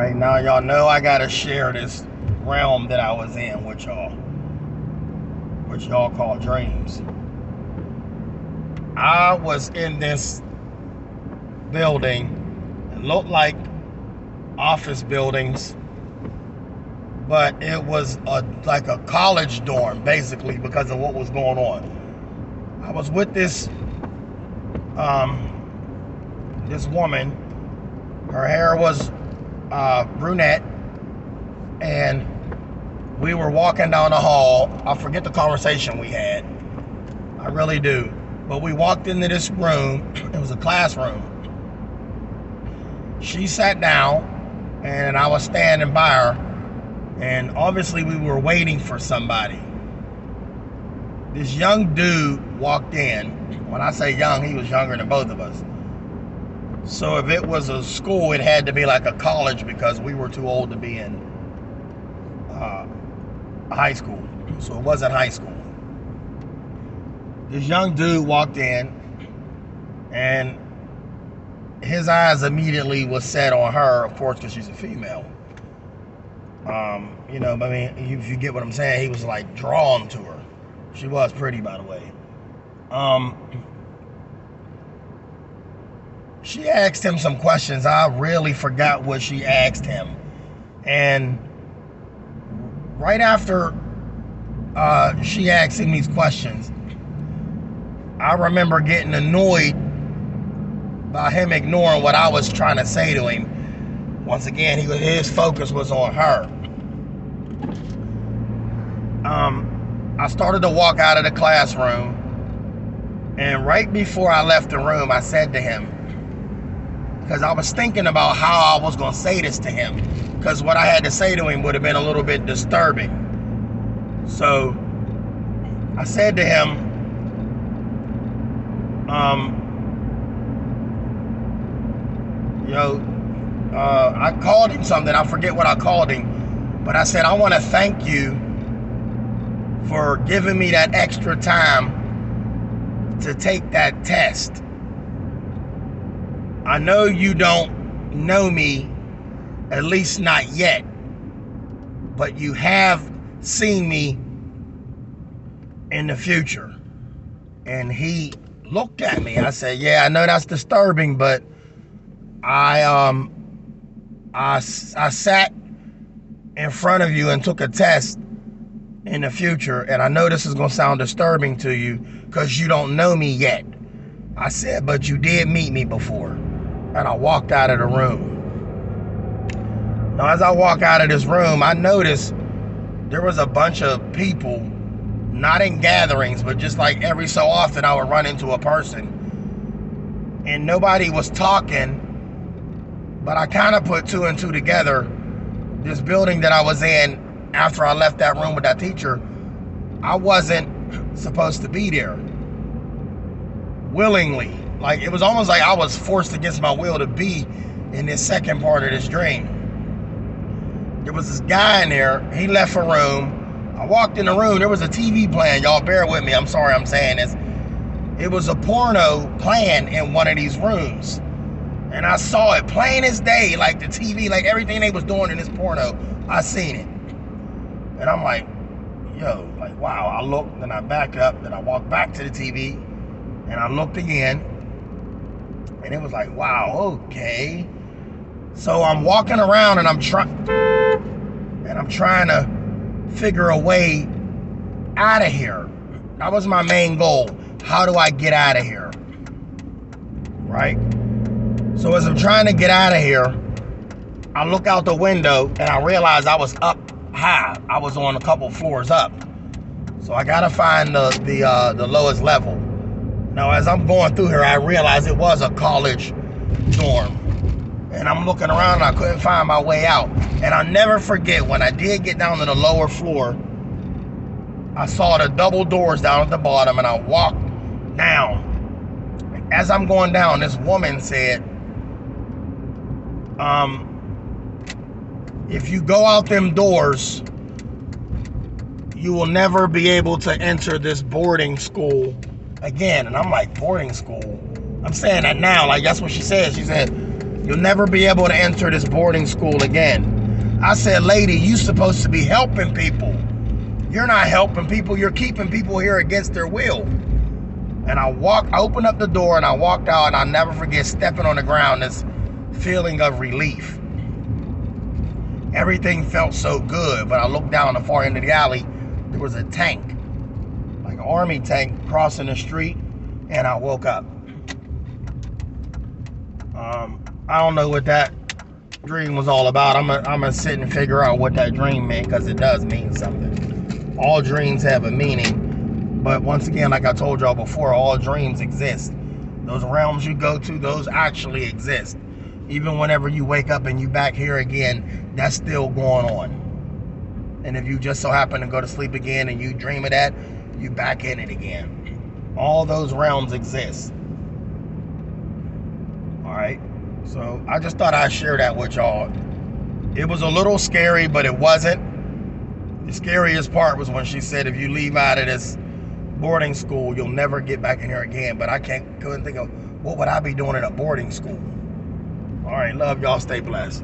Alright, now y'all know I gotta share this realm that I was in with y'all, which y'all call dreams. I was in this building. It looked like office buildings, but it was like a college dorm, basically, because of what was going on. I was with this woman. Her hair was brunette, and we were walking down the hall. I forget the conversation we had. I really do. But we walked into this room. It was a classroom. She sat down, and I was standing by her, and obviously we were waiting for somebody. This young dude walked in. When I say young, he was younger than both of us. So if it was a school, it had to be like a college because we were too old to be in high school. So it wasn't high school. This young dude walked in, and his eyes immediately was set on her, of course, because she's a female. But I mean, if you get what I'm saying, he was like drawn to her. She was pretty, by the way. She asked him some questions. I really forgot what she asked him. And right after she asked him these questions, I remember getting annoyed by him ignoring what I was trying to say to him. Once again, his focus was on her. I started to walk out of the classroom, and right before I left the room, I said to him, because I was thinking about how I was going to say this to him, because what I had to say to him would have been a little bit disturbing. So I said to him, I called him something. I forget what I called him, but I said, I want to thank you for giving me that extra time to take that test. I know you don't know me, at least not yet, but you have seen me in the future. And he looked at me. I said, yeah, I know that's disturbing, but I sat in front of you and took a test in the future, and I know this is going to sound disturbing to you because you don't know me yet. I said, but you did meet me before. And I walked out of the room. Now, as I walk out of this room, I noticed there was a bunch of people, not in gatherings, but just like every so often I would run into a person. And nobody was talking, but I kind of put two and two together. This building that I was in after I left that room with that teacher, I wasn't supposed to be there willingly. Like, it was almost like I was forced against my will to be in this second part of this dream. There was this guy in there. He left a room. I walked in the room. There was a TV playing. Y'all bear with me. I'm sorry I'm saying this. It was a porno playing in one of these rooms. And I saw it plain as day, like the TV, like everything they was doing in this porno. I seen it. And I'm like, like, wow. I looked, then I backed up, then I walked back to the TV, and I looked again. And it was like, wow, okay. So I'm walking around and I'm trying to figure a way out of here. That was my main goal. How do I get out of here? Right? So as I'm trying to get out of here, I look out the window and I realize I was up high. I was on a couple floors up. So I gotta find the lowest level. Now, as I'm going through here, I realized it was a college dorm. And I'm looking around and I couldn't find my way out. And I'll never forget, when I did get down to the lower floor, I saw the double doors down at the bottom, and I walked down. And as I'm going down, this woman said, if you go out them doors, you will never be able to enter this boarding school again. And I'm like, boarding school? I'm saying that now, like that's what she said. She said, You'll never be able to enter this boarding school again. I said, lady, you supposed to be helping people. You're not helping people. You're keeping people here against their will. And I opened up the door and I walked out, and I'll never forget stepping on the ground, this feeling of relief. Everything felt so good, but I looked down the far end of the alley. There was a tank, like an army tank, crossing the street, and I woke up. I don't know what that dream was all about. I'm gonna sit and figure out what that dream meant, because it does mean something. All dreams have a meaning, but once again, like I told y'all before, all dreams exist. Those realms you go to, those actually exist. Even whenever you wake up and you back here again, that's still going on. And if you just so happen to go to sleep again and you dream of that, you back in it again. All those realms exist. All right. So I just thought I'd share that with y'all. It was a little scary, but it wasn't. The scariest part was when she said, if you leave out of this boarding school, you'll never get back in here again. But I couldn't think of what would I be doing at a boarding school. All right, love y'all. Stay blessed.